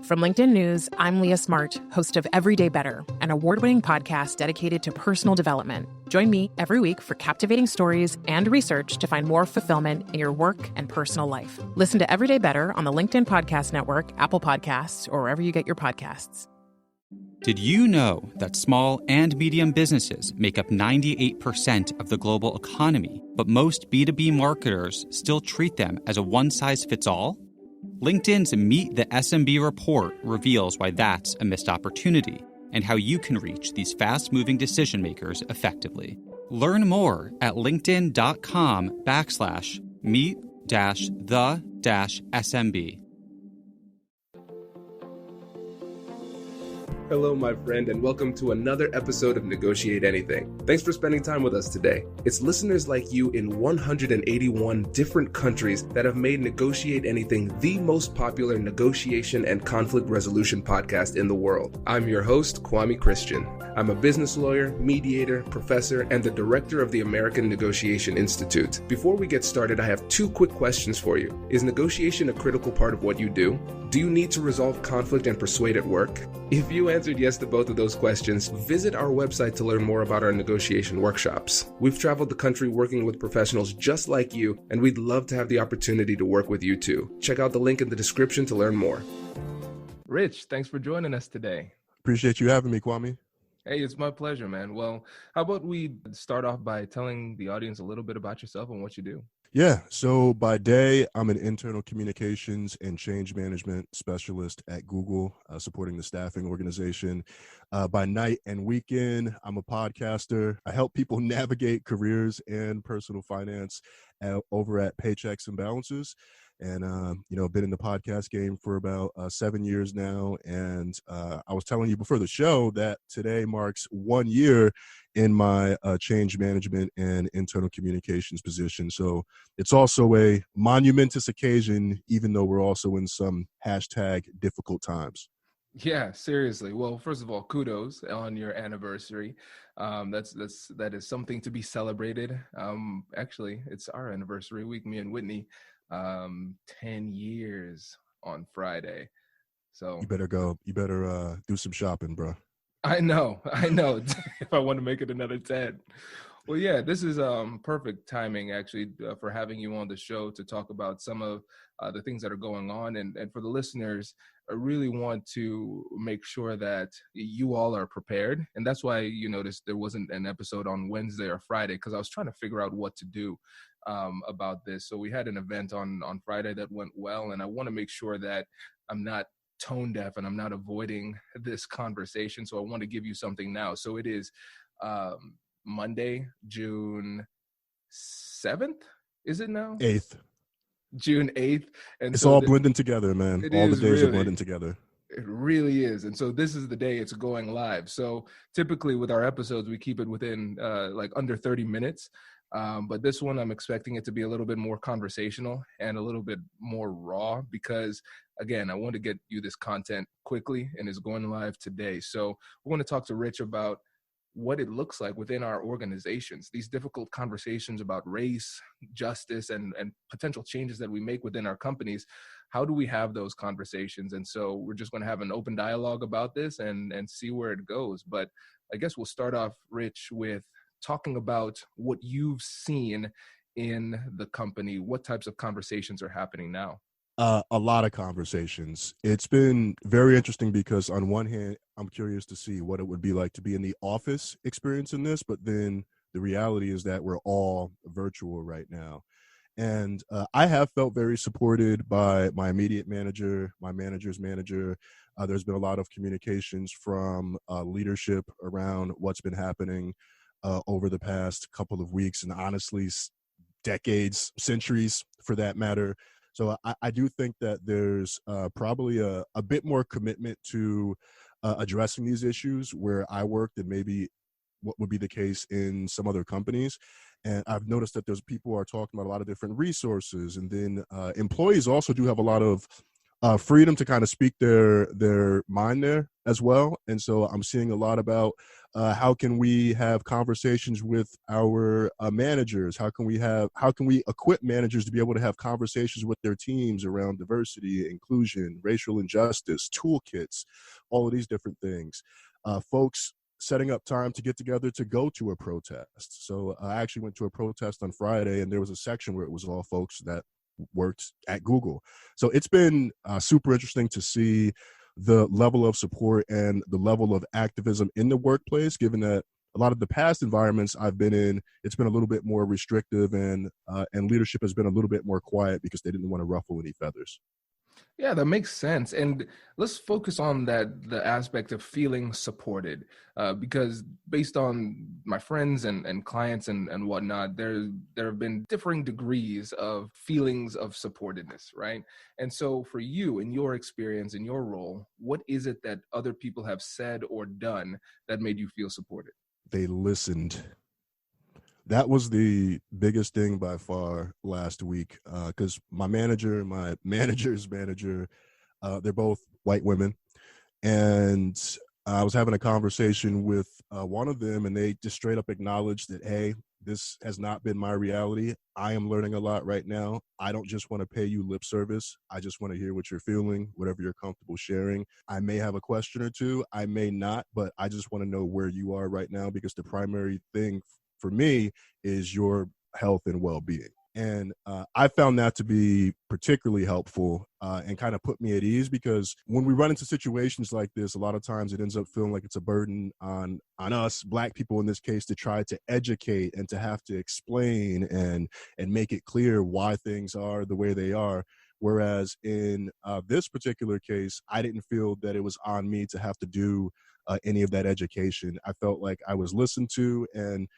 From LinkedIn News, I'm Leah Smart, host of Everyday Better, an award-winning podcast dedicated to personal development. Join me every week for captivating stories and research to find more fulfillment in your work and personal life. Listen to Everyday Better on the LinkedIn Podcast Network, Apple Podcasts, or wherever you get your podcasts. Did you know that small and medium businesses make up 98% of the global economy, but most B2B marketers still treat them as a one-size-fits-all? LinkedIn's Meet the SMB report reveals why that's a missed opportunity and how you can reach these fast-moving decision makers effectively. Learn more at linkedin.com/meet-the-SMB. Hello, my friend, and welcome to another episode of Negotiate Anything. Thanks for spending time with us today. It's listeners like you in 181 different countries that have made Negotiate Anything the most popular negotiation and conflict resolution podcast in the world. I'm your host, Kwame Christian. I'm a business lawyer, mediator, professor, and the director of the American Negotiation Institute. Before we get started, I have two quick questions for you. Is negotiation a critical part of what you do? Do you need to resolve conflict and persuade at work? If you answered yes to both of those questions, visit our website to learn more about our negotiation workshops. We've traveled the country working with professionals just like you, and we'd love to have the opportunity to work with you too. Check out the link in the description to learn more. Rich, thanks for joining us today. Appreciate you having me, Kwame. Hey, it's my pleasure, man. Well, how about we start off by telling the audience a little bit about yourself and what you do? Yeah, so by day, I'm an internal communications and change management specialist at Google, supporting the staffing organization. By night and weekend, I'm a podcaster. I help people navigate careers and personal finance over at Paychecks and Balances. And, I've been in the podcast game for about 7 years now. And I was telling you before the show that today marks 1 year in my change management and internal communications position. So it's also a monumentous occasion, even though we're also in some hashtag difficult times. Yeah, seriously. Well, first of all, kudos on your anniversary. That is something to be celebrated. Actually, it's our anniversary week, me and Whitney. 10 years on Friday. So you better do some shopping, bro. I know if I want to make it another 10. Well, yeah, this is perfect timing actually for having you on the show to talk about some of the things that are going on. And for the listeners, I really want to make sure that you all are prepared. And that's why you noticed there wasn't an episode on Wednesday or Friday, because I was trying to figure out what to do about this. So we had an event on Friday that went well, and I want to make sure that I'm not tone deaf and I'm not avoiding this conversation. So I want to give you something now. So it is Monday, June 7th. Is it now? 8th. June 8th. And it's so all blending together, man. All the days are blending together. It really is. And so this is the day it's going live. So typically with our episodes, we keep it within like under 30 minutes. But this one, I'm expecting it to be a little bit more conversational and a little bit more raw because, again, I want to get you this content quickly and it's going live today. So we're going to talk to Rich about what it looks like within our organizations, these difficult conversations about race, justice, and potential changes that we make within our companies. How do we have those conversations? And so we're just going to have an open dialogue about this and see where it goes. But I guess we'll start off, Rich, with talking about what you've seen in the company. What types of conversations are happening now? A lot of conversations. It's been very interesting because on one hand, I'm curious to see what it would be like to be in the office experiencing this, but then the reality is that we're all virtual right now. And I have felt very supported by my immediate manager, my manager's manager. There's been a lot of communications from leadership around what's been happening over the past couple of weeks and honestly decades, centuries for that matter. So I do think that there's probably a bit more commitment to addressing these issues where I work than maybe what would be the case in some other companies. And I've noticed that there's people who are talking about a lot of different resources. And then employees also do have a lot of freedom to kind of speak their mind there as well. And so I'm seeing a lot about how can we have conversations with our managers? How can we equip managers to be able to have conversations with their teams around diversity, inclusion, racial injustice, toolkits, all of these different things. Folks setting up time to get together to go to a protest. So I actually went to a protest on Friday, and there was a section where it was all folks that worked at Google. So it's been super interesting to see the level of support and the level of activism in the workplace, given that a lot of the past environments I've been in, it's been a little bit more restrictive, and leadership has been a little bit more quiet because they didn't want to ruffle any feathers. Yeah, that makes sense. And let's focus on the aspect of feeling supported, because based on my friends and clients and whatnot, there have been differing degrees of feelings of supportedness, right? And so for you, in your experience, in your role, what is it that other people have said or done that made you feel supported? They listened. That was the biggest thing by far last week, because my manager and my manager's manager, they're both white women. And I was having a conversation with one of them, and they just straight up acknowledged that, hey, this has not been my reality. I am learning a lot right now. I don't just want to pay you lip service. I just want to hear what you're feeling, whatever you're comfortable sharing. I may have a question or two. I may not, but I just want to know where you are right now, because the primary thing for me is your health and well-being. And I found that to be particularly helpful and kind of put me at ease, because when we run into situations like this, a lot of times it ends up feeling like it's a burden on us, Black people in this case, to try to educate and to have to explain and make it clear why things are the way they are. Whereas in this particular case, I didn't feel that it was on me to have to do any of that education. I felt like I was listened to, and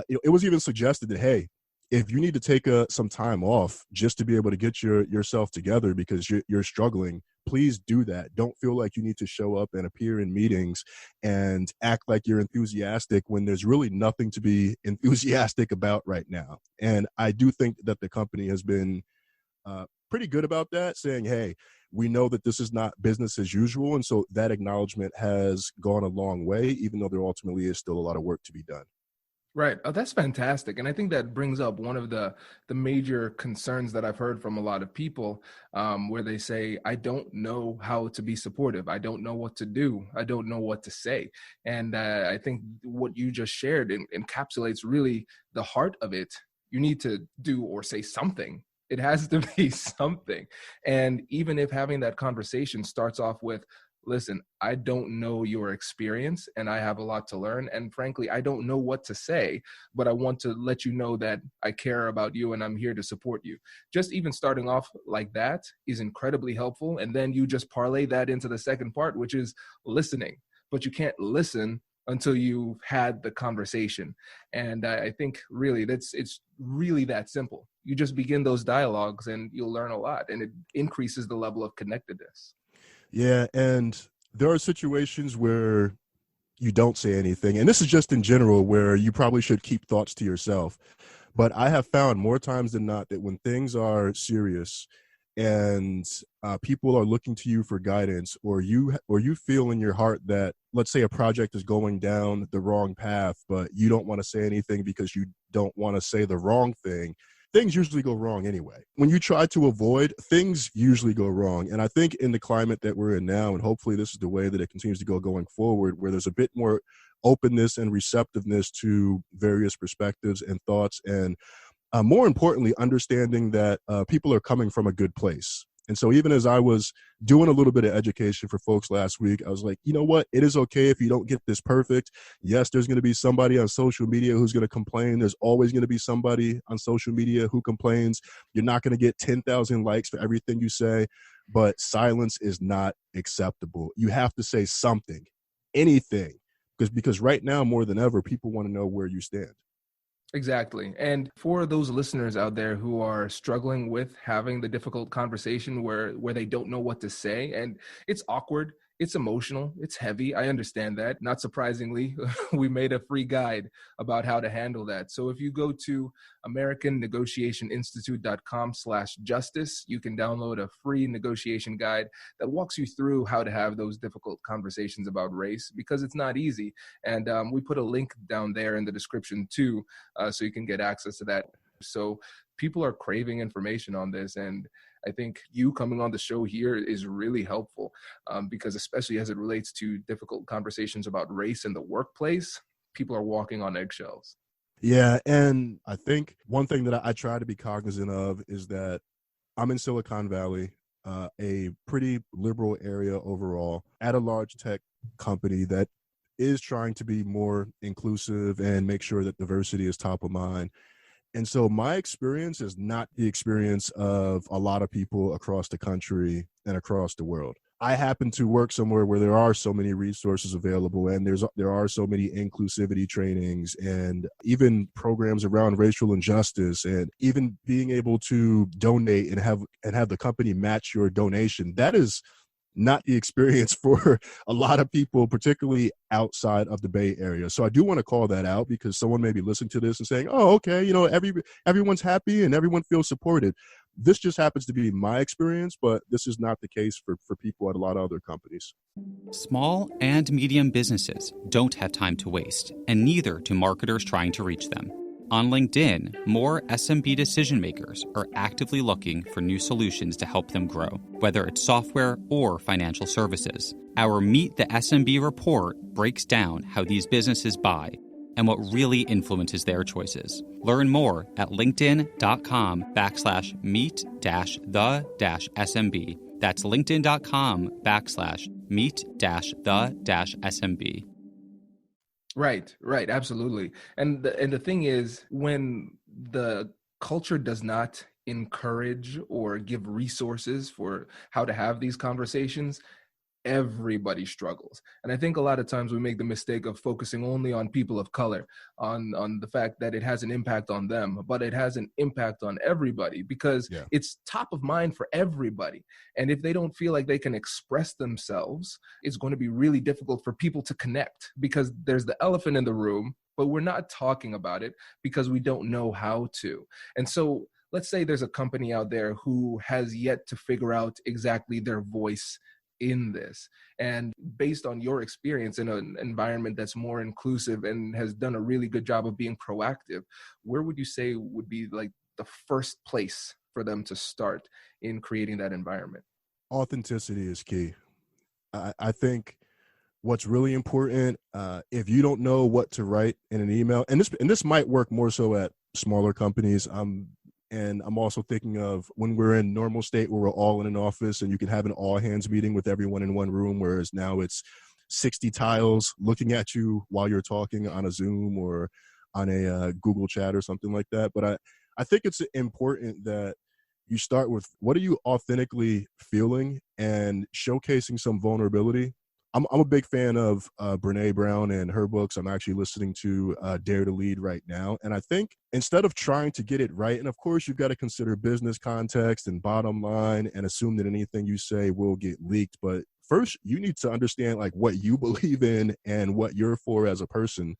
it was even suggested that, hey, if you need to take some time off just to be able to get yourself together because you're struggling, please do that. Don't feel like you need to show up and appear in meetings and act like you're enthusiastic when there's really nothing to be enthusiastic about right now. And I do think that the company has been pretty good about that, saying, hey, we know that this is not business as usual. And so that acknowledgement has gone a long way, even though there ultimately is still a lot of work to be done. Right. Oh, that's fantastic. And I think that brings up one of the major concerns that I've heard from a lot of people, where they say, I don't know how to be supportive. I don't know what to do. I don't know what to say. And I think what you just shared encapsulates really the heart of it. You need to do or say something. It has to be something. And even if having that conversation starts off with, listen, I don't know your experience and I have a lot to learn. And frankly, I don't know what to say, but I want to let you know that I care about you and I'm here to support you. Just even starting off like that is incredibly helpful. And then you just parlay that into the second part, which is listening. But you can't listen until you've had the conversation. And I think really it's really that simple. You just begin those dialogues and you'll learn a lot, and it increases the level of connectedness. Yeah, and there are situations where you don't say anything, and this is just in general where you probably should keep thoughts to yourself. But I have found more times than not that when things are serious and people are looking to you for guidance, or you feel in your heart that, let's say, a project is going down the wrong path, but you don't want to say anything because you don't want to say the wrong thing, things usually go wrong anyway. When you try to avoid, things usually go wrong. And I think in the climate that we're in now, and hopefully this is the way that it continues to go going forward, where there's a bit more openness and receptiveness to various perspectives and thoughts, and more importantly, understanding that people are coming from a good place. And so even as I was doing a little bit of education for folks last week, I was like, you know what? It is okay if you don't get this perfect. Yes, there's going to be somebody on social media who's going to complain. There's always going to be somebody on social media who complains. You're not going to get 10,000 likes for everything you say, but silence is not acceptable. You have to say something, anything, because right now more than ever, people want to know where you stand. Exactly. And for those listeners out there who are struggling with having the difficult conversation where they don't know what to say, and it's awkward, it's emotional, it's heavy. I understand that. Not surprisingly, we made a free guide about how to handle that. So if you go to AmericanNegotiationInstitute.com/justice, you can download a free negotiation guide that walks you through how to have those difficult conversations about race, because it's not easy. And we put a link down there in the description too, so you can get access to that. So people are craving information on this, and I think you coming on the show here is really helpful, because especially as it relates to difficult conversations about race in the workplace, people are walking on eggshells. Yeah, and I think one thing that I try to be cognizant of is that I'm in Silicon Valley, a pretty liberal area overall, at a large tech company that is trying to be more inclusive and make sure that diversity is top of mind. And so my experience is not the experience of a lot of people across the country and across the world. I happen to work somewhere where there are so many resources available, and there are so many inclusivity trainings and even programs around racial injustice, and even being able to donate and have the company match your donation. That is not the experience for a lot of people, particularly outside of the Bay Area. So I do want to call that out, because someone may be listening to this and saying, oh, okay, everyone's happy and everyone feels supported. This just happens to be my experience, but this is not the case for people at a lot of other companies. Small and medium businesses don't have time to waste, and neither do marketers trying to reach them. On LinkedIn, more SMB decision makers are actively looking for new solutions to help them grow, whether it's software or financial services. Our Meet the SMB report breaks down how these businesses buy and what really influences their choices. Learn more at linkedin.com/meet-the-SMB. That's linkedin.com/meet-the-SMB. Right, absolutely. And the thing is, when the culture does not encourage or give resources for how to have these conversations, everybody struggles. And I think a lot of times we make the mistake of focusing only on people of color, on the fact that it has an impact on them, but it has an impact on everybody, because it's top of mind for everybody. And if they don't feel like they can express themselves, it's going to be really difficult for people to connect, because there's the elephant in the room, but we're not talking about it because we don't know how to. And so let's say there's a company out there who has yet to figure out exactly their voice in this. And based on your experience in an environment that's more inclusive and has done a really good job of being proactive, where would you say would be like the first place for them to start in creating that environment? Authenticity is key. I think what's really important, if you don't know what to write in an email, and this might work more so at smaller companies, and I'm also thinking of when we're in normal state where we're all in an office and you can have an all hands meeting with everyone in one room, whereas now it's 60 tiles looking at you while you're talking on a Zoom or on a Google chat or something like that. But I think it's important that you start with, what are you authentically feeling, and showcasing some vulnerability. I'm a big fan of Brene Brown and her books. I'm actually listening to Dare to Lead right now. And I think instead of trying to get it right, and of course you've got to consider business context and bottom line and assume that anything you say will get leaked. But first, you need to understand like what you believe in and what you're for as a person,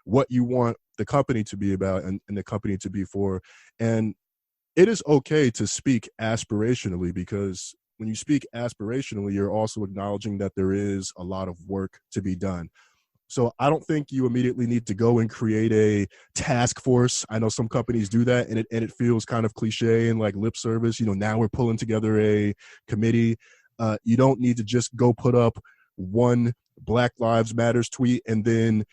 what you want the company to be about and the company to be for. And it is okay to speak aspirationally, because when you speak aspirationally, you're also acknowledging that there is a lot of work to be done. So I don't think you immediately need to go and create a task force. I know some companies do that, and it feels kind of cliche and like lip service. Now we're pulling together a committee. You don't need to just go put up one Black Lives Matters tweet and then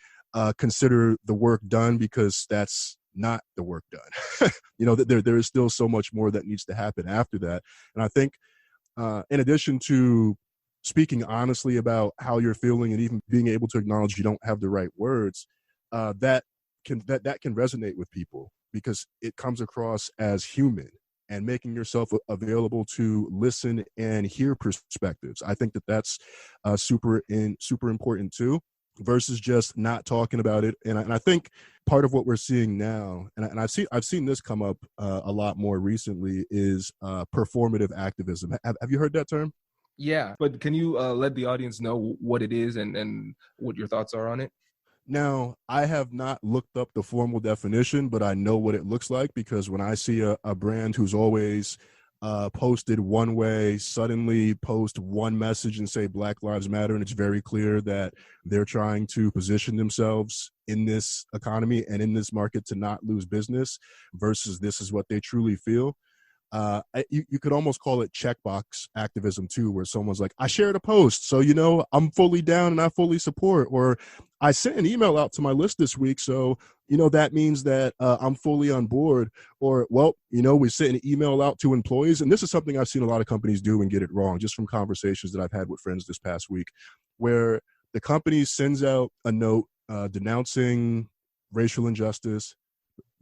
consider the work done, because that's not the work done. There is still so much more that needs to happen after that. And I think in addition to speaking honestly about how you're feeling and even being able to acknowledge you don't have the right words, that can resonate with people, because it comes across as human and making yourself available to listen and hear perspectives. I think that's super important too, versus just not talking about it. And I think part of what we're seeing now, and I've seen this come up a lot more recently, is performative activism. Have you heard that term? Yeah, but can you let the audience know what it is and what your thoughts are on it? Now, I have not looked up the formal definition, but I know what it looks like because when I see a brand who's always posted one way, suddenly post one message and say Black Lives Matter, and it's very clear that they're trying to position themselves in this economy and in this market to not lose business versus this is what they truly feel. You could almost call it checkbox activism too, where someone's like, I shared a post, so, I'm fully down and I fully support, or I sent an email out to my list this week, so, that means that I'm fully on board, or, well, we sent an email out to employees, and this is something I've seen a lot of companies do and get it wrong, just from conversations that I've had with friends this past week, where the company sends out a note denouncing racial injustice,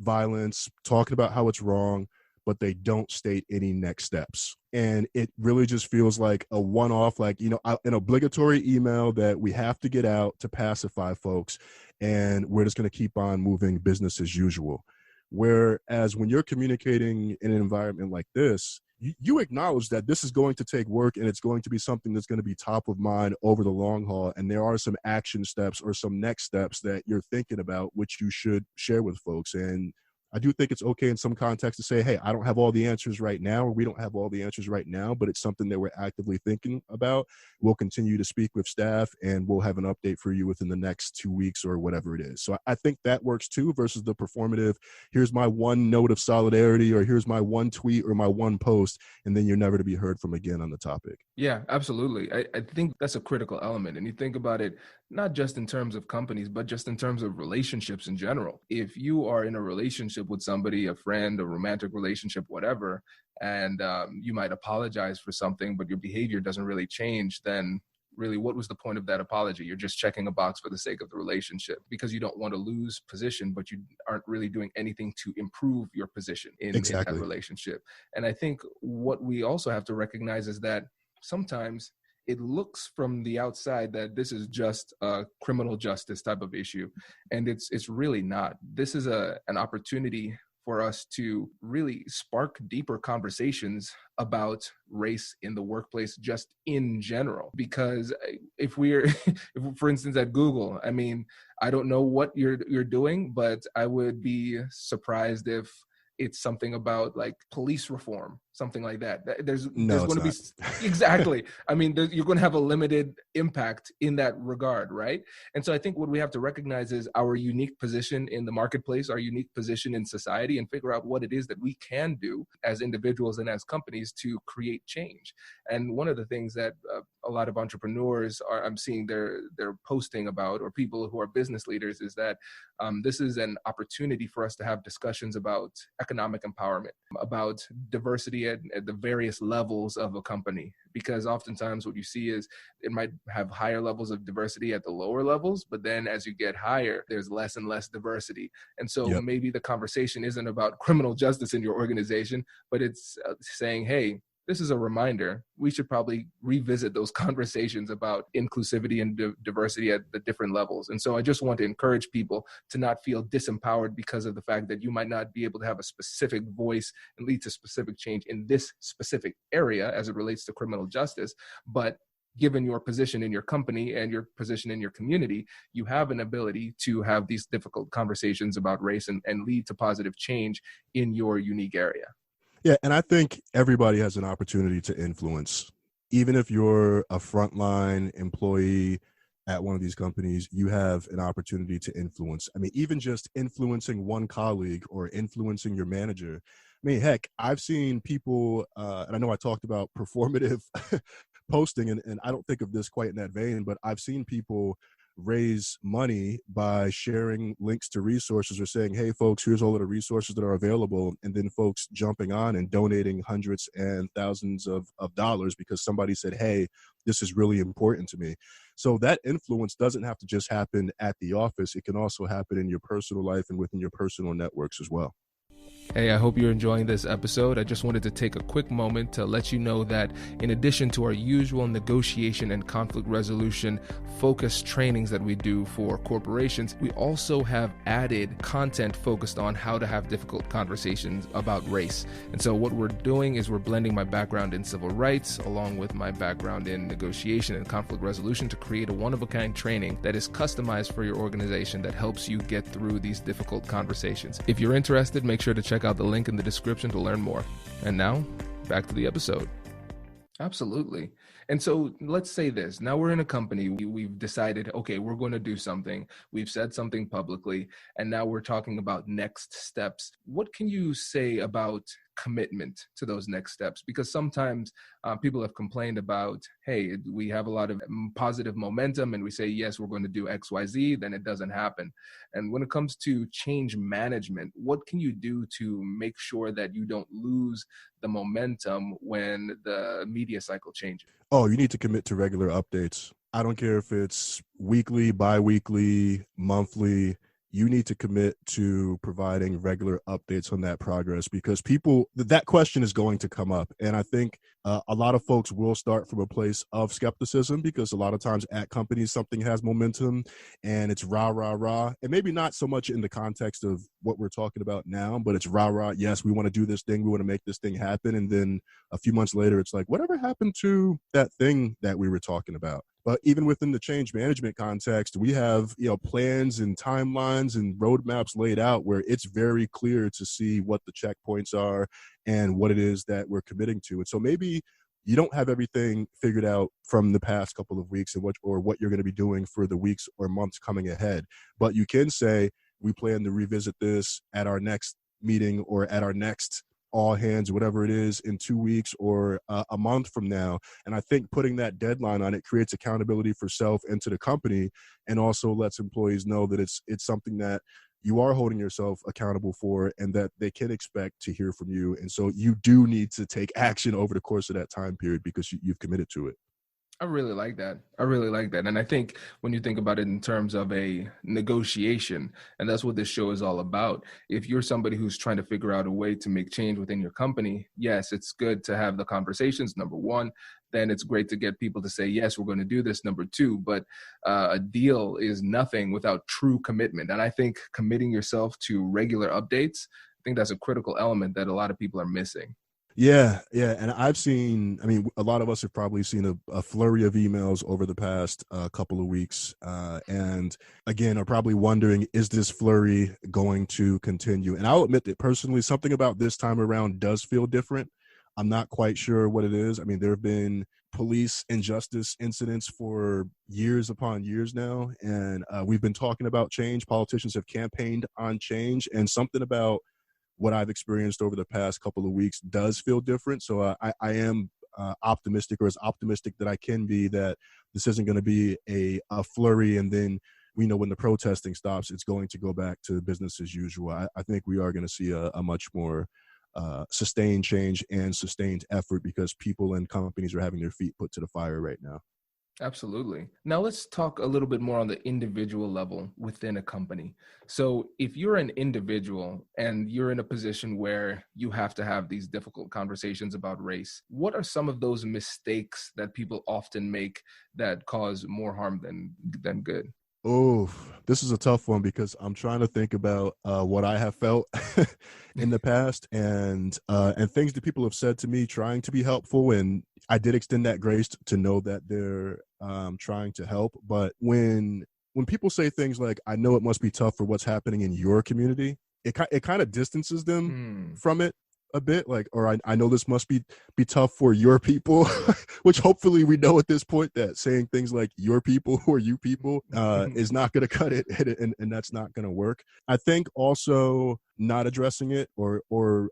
violence, talking about how it's wrong, but they don't state any next steps. And it really just feels like a one-off, like, an obligatory email that we have to get out to pacify folks. And we're just going to keep on moving business as usual. Whereas when you're communicating in an environment like this, you acknowledge that this is going to take work and it's going to be something that's going to be top of mind over the long haul. And there are some action steps or some next steps that you're thinking about, which you should share with folks. And I do think it's okay in some contexts to say, hey, I don't have all the answers right now, or we don't have all the answers right now, but it's something that we're actively thinking about. We'll continue to speak with staff and we'll have an update for you within the next 2 weeks or whatever it is. So I think that works too, versus the performative, here's my one note of solidarity, or here's my one tweet or my one post, and then you're never to be heard from again on the topic. Yeah, absolutely. I think that's a critical element. And you think about it, not just in terms of companies, but just in terms of relationships in general. If you are in a relationship with somebody, a friend, a romantic relationship, whatever, and you might apologize for something, but your behavior doesn't really change, then really, what was the point of that apology? You're just checking a box for the sake of the relationship because you don't want to lose position, but you aren't really doing anything to improve your position in that relationship. And I think what we also have to recognize is that sometimes it looks from the outside that this is just a criminal justice type of issue. And it's really not. This is an opportunity for us to really spark deeper conversations about race in the workplace just in general. Because if for instance, at Google, I mean, I don't know what you're doing, but I would be surprised if it's something about like police reform, something like that. There's going to be exactly. I mean, you're going to have a limited impact in that regard, right? And so I think what we have to recognize is our unique position in the marketplace, our unique position in society, and figure out what it is that we can do as individuals and as companies to create change. And one of the things that a lot of entrepreneurs I'm seeing they're posting about, or people who are business leaders, is that this is an opportunity for us to have discussions about economic empowerment, about diversity at the various levels of a company. Because oftentimes what you see is it might have higher levels of diversity at the lower levels, but then as you get higher, there's less and less diversity. And so maybe the conversation isn't about criminal justice in your organization, but it's saying, hey, this is a reminder. We should probably revisit those conversations about inclusivity and diversity at the different levels. And so I just want to encourage people to not feel disempowered because of the fact that you might not be able to have a specific voice and lead to specific change in this specific area as it relates to criminal justice. But given your position in your company and your position in your community, you have an ability to have these difficult conversations about race and lead to positive change in your unique area. Yeah, and I think everybody has an opportunity to influence. Even if you're a frontline employee at one of these companies, you have an opportunity to influence. I mean, even just influencing one colleague or influencing your manager. I mean, heck, I've seen people, and I know I talked about performative posting, and I don't think of this quite in that vein, but I've seen people raise money by sharing links to resources or saying, hey folks, here's all of the resources that are available, and then folks jumping on and donating hundreds and thousands of dollars because somebody said, hey, this is really important to me. So that influence doesn't have to just happen at the office. It can also happen in your personal life and within your personal networks as well. Hey, I hope you're enjoying this episode. I just wanted to take a quick moment to let you know that in addition to our usual negotiation and conflict resolution focused trainings that we do for corporations, we also have added content focused on how to have difficult conversations about race. And so what we're doing is we're blending my background in civil rights along with my background in negotiation and conflict resolution to create a one-of-a-kind training that is customized for your organization that helps you get through these difficult conversations. If you're interested, make sure to check out the link in the description to learn more. And now, back to the episode. Absolutely. And so let's say this. Now we're in a company. We've decided, okay, we're going to do something. We've said something publicly, and now we're talking about next steps. What can you say about commitment to those next steps? Because sometimes people have complained about, hey, we have a lot of positive momentum and we say, yes, we're going to do X, Y, Z, then it doesn't happen. And when it comes to change management, what can you do to make sure that you don't lose the momentum when the media cycle changes? Oh, you need to commit to regular updates. I don't care if it's weekly, bi-weekly, monthly. You need to commit to providing regular updates on that progress, because that question is going to come up. And I think a lot of folks will start from a place of skepticism, because a lot of times at companies, something has momentum and it's rah, rah, rah. And maybe not so much in the context of what we're talking about now, but it's rah, rah. Yes, we want to do this thing. We want to make this thing happen. And then a few months later, it's like, whatever happened to that thing that we were talking about? But even within the change management context, we have, plans and timelines and roadmaps laid out where it's very clear to see what the checkpoints are and what it is that we're committing to. And so maybe you don't have everything figured out from the past couple of weeks and what you're going to be doing for the weeks or months coming ahead. But you can say, we plan to revisit this at our next meeting or at our next all hands, whatever it is, in 2 weeks or a month from now. And I think putting that deadline on it creates accountability for self and to the company, and also lets employees know that it's something that you are holding yourself accountable for and that they can expect to hear from you. And so you do need to take action over the course of that time period because you've committed to it. I really like that. And I think when you think about it in terms of a negotiation, and that's what this show is all about, if you're somebody who's trying to figure out a way to make change within your company, yes, it's good to have the conversations, number one. Then it's great to get people to say, yes, we're going to do this, number two. But a deal is nothing without true commitment. And I think committing yourself to regular updates, I think that's a critical element that a lot of people are missing. Yeah. And a lot of us have probably seen a flurry of emails over the past couple of weeks. And again, are probably wondering, is this flurry going to continue? And I'll admit that personally, something about this time around does feel different. I'm not quite sure what it is. I mean, there have been police injustice incidents for years upon years now. And we've been talking about change. Politicians have campaigned on change, and something about what I've experienced over the past couple of weeks does feel different. So I am optimistic, or as optimistic that I can be, that this isn't going to be a flurry and then we know when the protesting stops, it's going to go back to business as usual. I think we are going to see a much more sustained change and sustained effort, because people and companies are having their feet put to the fire right now. Absolutely. Now let's talk a little bit more on the individual level within a company. So if you're an individual and you're in a position where you have to have these difficult conversations about race, what are some of those mistakes that people often make that cause more harm than good? Oh, this is a tough one, because I'm trying to think about what I have felt in the past and things that people have said to me trying to be helpful. And I did extend that grace to know that they're trying to help. But when people say things like, I know it must be tough for what's happening in your community, it kind of distances them from it a bit, like, or I know this must be tough for your people, which hopefully we know at this point that saying things like your people or you people is not going to cut it, and that's not going to work. I think also not addressing it or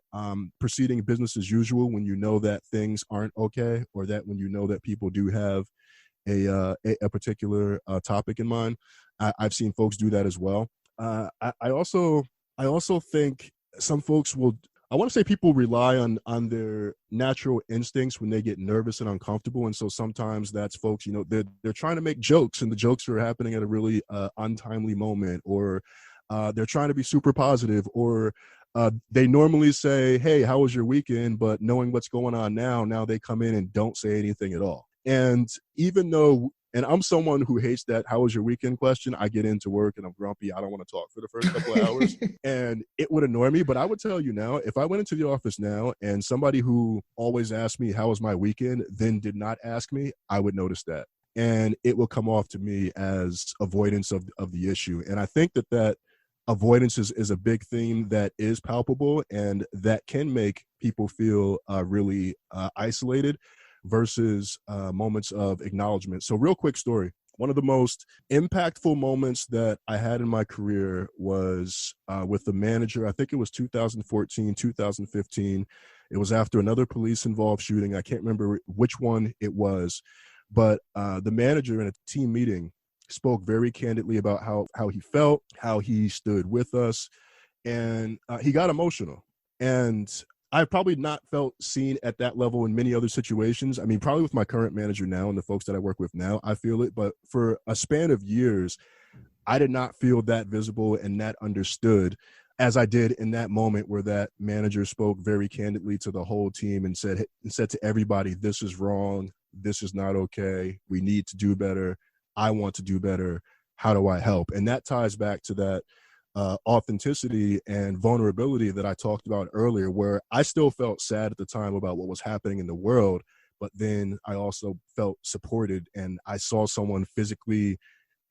proceeding business as usual when you know that things aren't okay, or that when you know that people do have a particular topic in mind. I've seen folks do that as well. I also think some folks will, I want to say people rely on their natural instincts when they get nervous and uncomfortable. And so sometimes that's folks, they're trying to make jokes, and the jokes are happening at a really untimely moment, or they're trying to be super positive, or They normally say, hey, how was your weekend? But knowing what's going on now they come in and don't say anything at all. And even though, and I'm someone who hates that how was your weekend question. I get into work and I'm grumpy. I don't want to talk for the first couple of hours. And it would annoy me. But I would tell you now, if I went into the office now and somebody who always asked me, how was my weekend, then did not ask me, I would notice that. And it will come off to me as avoidance of the issue. And I think that avoidance is a big theme that is palpable and that can make people feel really isolated versus moments of acknowledgement. So real quick story. One of the most impactful moments that I had in my career was with the manager. I think it was 2014, 2015. It was after another police-involved shooting. I can't remember which one it was, but the manager in a team meeting spoke very candidly about how he felt, how he stood with us, and he got emotional. And I've probably not felt seen at that level in many other situations. I mean, probably with my current manager now and the folks that I work with now, I feel it. But for a span of years, I did not feel that visible and that understood as I did in that moment where that manager spoke very candidly to the whole team and said to everybody, this is wrong. This is not okay. We need to do better. I want to do better. How do I help? And that ties back to that authenticity and vulnerability that I talked about earlier, where I still felt sad at the time about what was happening in the world, but then I also felt supported and I saw someone physically,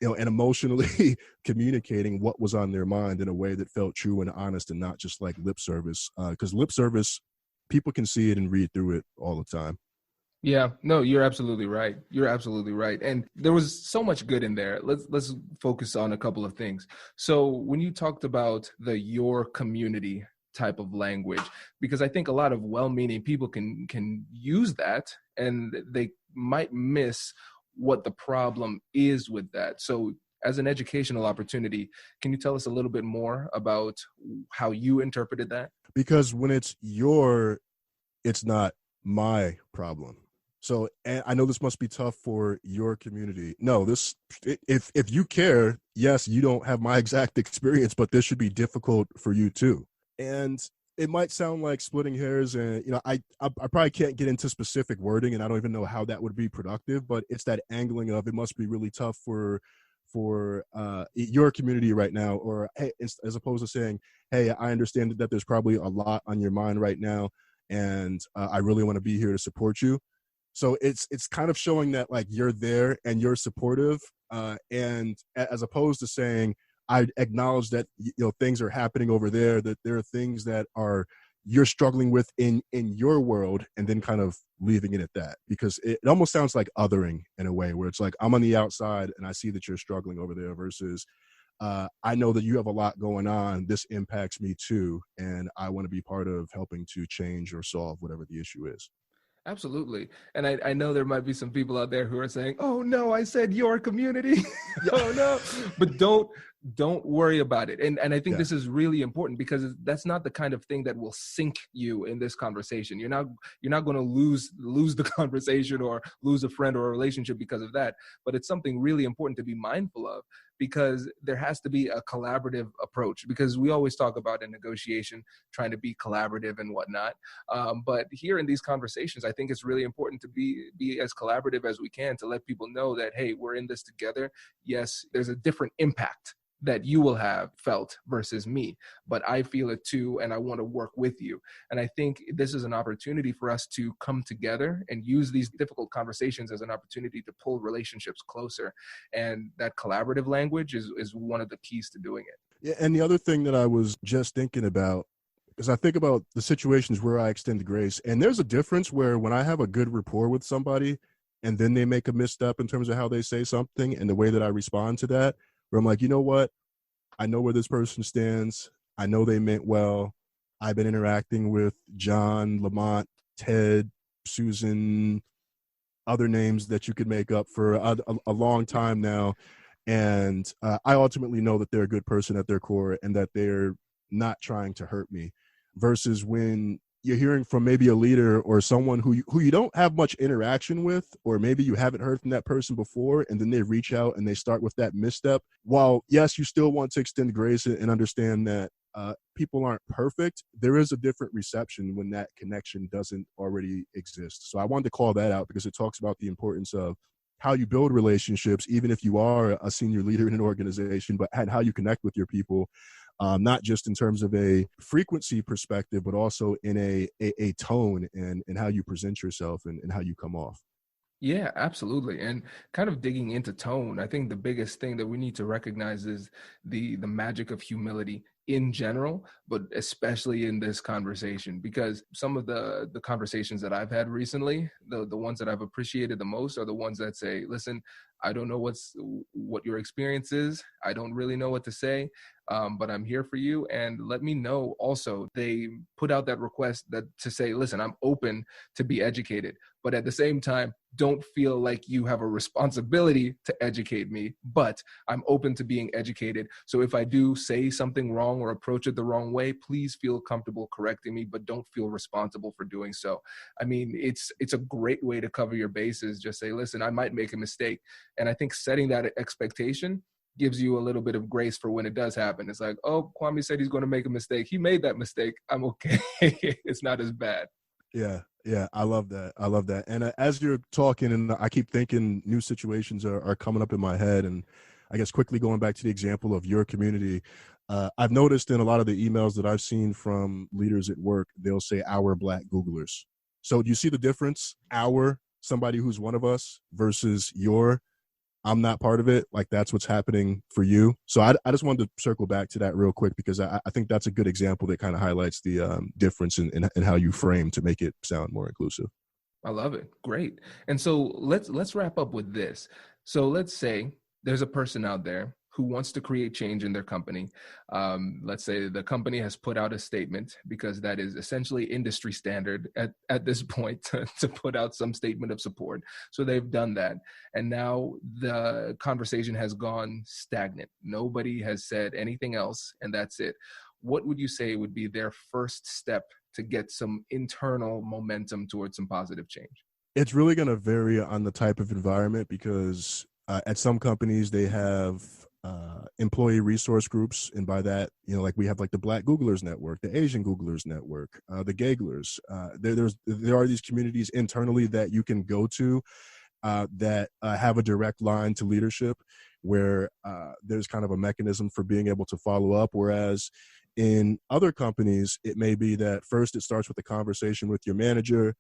and emotionally communicating what was on their mind in a way that felt true and honest and not just like lip service. Because lip service, people can see it and read through it all the time. Yeah, no, you're absolutely right. You're absolutely right. And there was so much good in there. Let's focus on a couple of things. So when you talked about the your community type of language, because I think a lot of well-meaning people can use that and they might miss what the problem is with that. So as an educational opportunity, can you tell us a little bit more about how you interpreted that? Because when it's not my problem. So, and I know this must be tough for your community. No, if you care, yes, you don't have my exact experience, but this should be difficult for you too. And it might sound like splitting hairs, and I probably can't get into specific wording, and I don't even know how that would be productive. But it's that angling of it must be really tough for your community right now, or hey, as opposed to saying, hey, I understand that there's probably a lot on your mind right now, and I really want to be here to support you. So it's kind of showing that like you're there and you're supportive, and as opposed to saying, I acknowledge that things are happening over there, that there are things that you're struggling with in your world, and then kind of leaving it at that, because it almost sounds like othering in a way where it's like I'm on the outside and I see that you're struggling over there versus I know that you have a lot going on. This impacts me too, and I want to be part of helping to change or solve whatever the issue is. Absolutely. And I know there might be some people out there who are saying, oh no, I said your community. Oh no. But don't worry about it. And I think this is really important, because that's not the kind of thing that will sink you in this conversation. You're not going to lose the conversation or lose a friend or a relationship because of that. But it's something really important to be mindful of, because there has to be a collaborative approach, because we always talk about in negotiation trying to be collaborative and whatnot. But here in these conversations, I think it's really important to be as collaborative as we can, to let people know that, hey, we're in this together. Yes, there's a different impact that you will have felt versus me, but I feel it too, and I want to work with you. And I think this is an opportunity for us to come together and use these difficult conversations as an opportunity to pull relationships closer. And that collaborative language is one of the keys to doing it. Yeah, and the other thing that I was just thinking about is I think about the situations where I extend grace, and there's a difference where when I have a good rapport with somebody and then they make a misstep in terms of how they say something and the way that I respond to that, where I'm like, you know what? I know where this person stands. I know they meant well. I've been interacting with John, Lamont, Ted, Susan, other names that you could make up for a long time now. And I ultimately know that they're a good person at their core and that they're not trying to hurt me, versus when you're hearing from maybe a leader or someone who you don't have much interaction with, or maybe you haven't heard from that person before, and then they reach out and they start with that misstep. While yes, you still want to extend grace and understand that people aren't perfect, there is a different reception when that connection doesn't already exist. So I wanted to call that out because it talks about the importance of how you build relationships, even if you are a senior leader in an organization, but and how you connect with your people, not just in terms of a frequency perspective, but also in a tone and how you present yourself and how you come off. Yeah, absolutely. And kind of digging into tone, I think the biggest thing that we need to recognize is the magic of humility in general, but especially in this conversation, because some of the conversations that I've had recently, the ones that I've appreciated the most are the ones that say, listen, I don't know what your experience is. I don't really know what to say, but I'm here for you. And let me know also. They put out that request that to say, listen, I'm open to be educated, but at the same time, don't feel like you have a responsibility to educate me, but I'm open to being educated. So if I do say something wrong or approach it the wrong way, please feel comfortable correcting me, but don't feel responsible for doing so. I mean, it's a great way to cover your bases. Just say, listen, I might make a mistake. And I think setting that expectation gives you a little bit of grace for when it does happen. It's like, oh, Kwame said he's going to make a mistake. He made that mistake. I'm okay. It's not as bad. Yeah, I love that. I love that. And as you're talking, and I keep thinking new situations are coming up in my head. And I guess quickly going back to the example of your community, I've noticed in a lot of the emails that I've seen from leaders at work, they'll say our Black Googlers. So do you see the difference? Our, somebody who's one of us, versus your, I'm not part of it. Like that's what's happening for you. So I just wanted to circle back to that real quick because I think that's a good example that kind of highlights the difference in how you frame to make it sound more inclusive. I love it. Great. And so let's wrap up with this. So let's say there's a person out there who wants to create change in their company. Let's say the company has put out a statement, because that is essentially industry standard at this point to put out some statement of support. So they've done that. And now the conversation has gone stagnant. Nobody has said anything else, and that's it. What would you say would be their first step to get some internal momentum towards some positive change? It's really going to vary on the type of environment because at some companies they have employee resource groups, and by that, like we have like the Black Googlers Network, the Asian Googlers Network, the Gaglers. There are these communities internally that you can go to that have a direct line to leadership, where there's kind of a mechanism for being able to follow up. Whereas in other companies, it may be that first it starts with a conversation with your manager,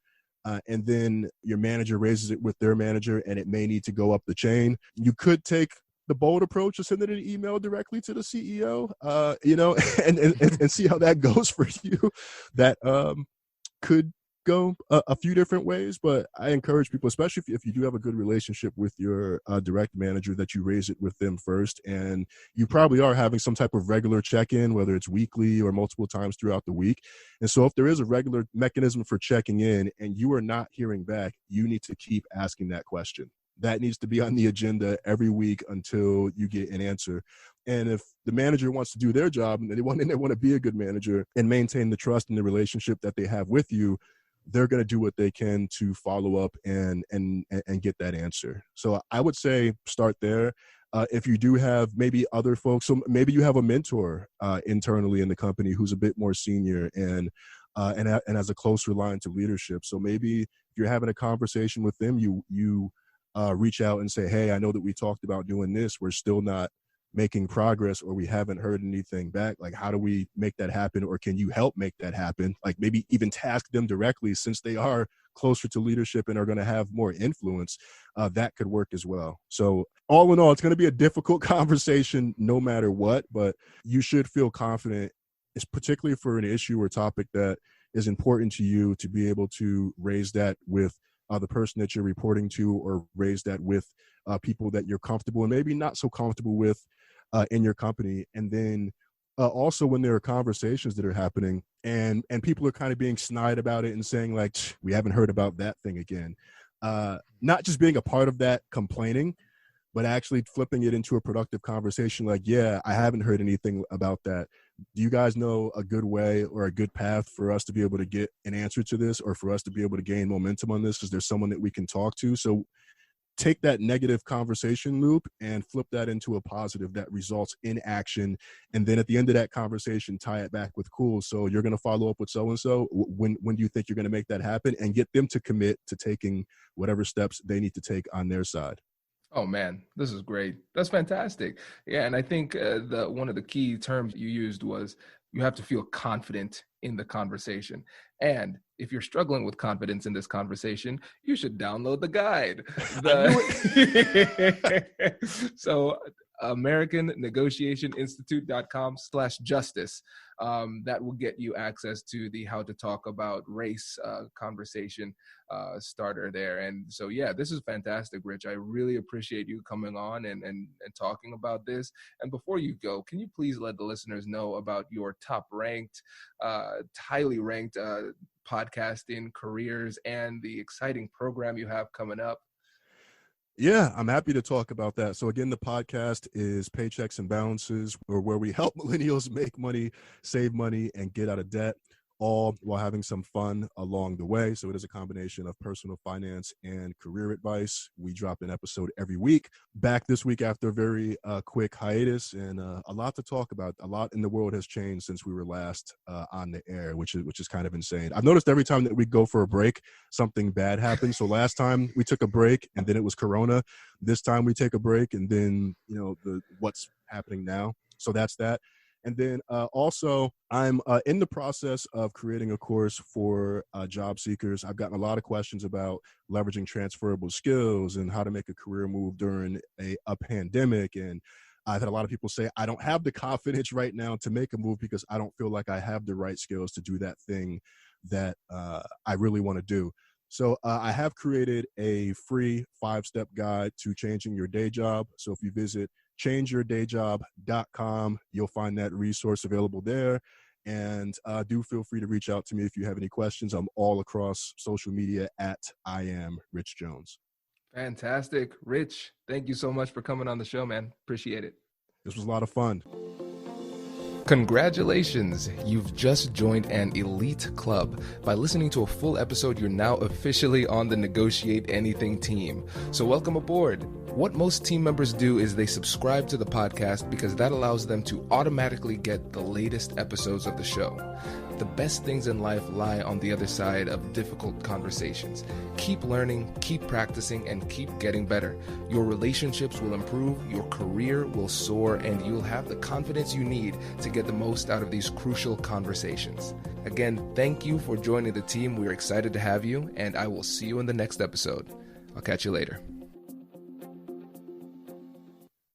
and then your manager raises it with their manager, and it may need to go up the chain. You could take the bold approach of sending an email directly to the CEO, and see how that goes for you. That could go a few different ways, but I encourage people, especially if you do have a good relationship with your direct manager, that you raise it with them first. And you probably are having some type of regular check-in, whether it's weekly or multiple times throughout the week. And so if there is a regular mechanism for checking in and you are not hearing back, you need to keep asking that question. That needs to be on the agenda every week until you get an answer. And if the manager wants to do their job and they want to be a good manager and maintain the trust and the relationship that they have with you, they're going to do what they can to follow up and get that answer. So I would say start there. If you do have maybe other folks, so maybe you have a mentor internally in the company who's a bit more senior and has a closer line to leadership. So maybe if you're having a conversation with them, you reach out and say, hey, I know that we talked about doing this. We're still not making progress, or we haven't heard anything back. Like, how do we make that happen? Or can you help make that happen? Like maybe even task them directly, since they are closer to leadership and are going to have more influence. That could work as well. So all in all, it's going to be a difficult conversation no matter what, but you should feel confident, it's particularly for an issue or topic that is important to you, to be able to raise that with the person that you're reporting to, or raise that with people that you're comfortable and maybe not so comfortable with in your company. And then also when there are conversations that are happening and people are kind of being snide about it and saying like, we haven't heard about that thing again. Not just being a part of that complaining, but actually flipping it into a productive conversation. Like, yeah, I haven't heard anything about that. Do you guys know a good way or a good path for us to be able to get an answer to this, or for us to be able to gain momentum on this? Is there someone that we can talk to? So take that negative conversation loop and flip that into a positive that results in action. And then at the end of that conversation, tie it back with cool. So you're going to follow up with so-and-so. When do you think you're going to make that happen? And get them to commit to taking whatever steps they need to take on their side. Oh man, this is great. That's fantastic. Yeah, and I think one of the key terms you used was you have to feel confident in the conversation. And if you're struggling with confidence in this conversation, you should download the guide. So AmericanNegotiationInstitute.com/justice. That will get you access to the How to Talk About Race conversation starter there. And so, yeah, this is fantastic, Rich. I really appreciate you coming on and talking about this. And before you go, can you please let the listeners know about your top-ranked, highly ranked podcasting careers and the exciting program you have coming up? Yeah, I'm happy to talk about that. So again, the podcast is Paychecks and Balances, where we help millennials make money, save money, and get out of debt, all while having some fun along the way. So it is a combination of personal finance and career advice. We drop an episode every week. Back this week after a very quick hiatus, and a lot to talk about. A lot in the world has changed since we were last on the air, which is kind of insane. I've noticed every time that we go for a break, something bad happens. So last time we took a break and then it was Corona. This time we take a break and then, what's happening now. So that's that. And then also, I'm in the process of creating a course for job seekers. I've gotten a lot of questions about leveraging transferable skills and how to make a career move during a pandemic. And I've had a lot of people say, I don't have the confidence right now to make a move because I don't feel like I have the right skills to do that thing that I really want to do. So I have created a free 5-step guide to changing your day job. So if you visit changeyourdayjob.com, you'll find that resource available there. And do feel free to reach out to me if you have any questions. I'm all across social media at I am Rich Jones. Fantastic. Rich, thank you so much for coming on the show, man. Appreciate it. This was a lot of fun. Congratulations, you've just joined an elite club. By listening to a full episode, you're now officially on the Negotiate Anything team. So welcome aboard. What most team members do is they subscribe to the podcast because that allows them to automatically get the latest episodes of the show. The best things in life lie on the other side of difficult conversations. Keep learning, keep practicing, and keep getting better. Your relationships will improve, your career will soar, and you'll have the confidence you need to get the most out of these crucial conversations. Again, thank you for joining the team. We're excited to have you, and I will see you in the next episode. I'll catch you later.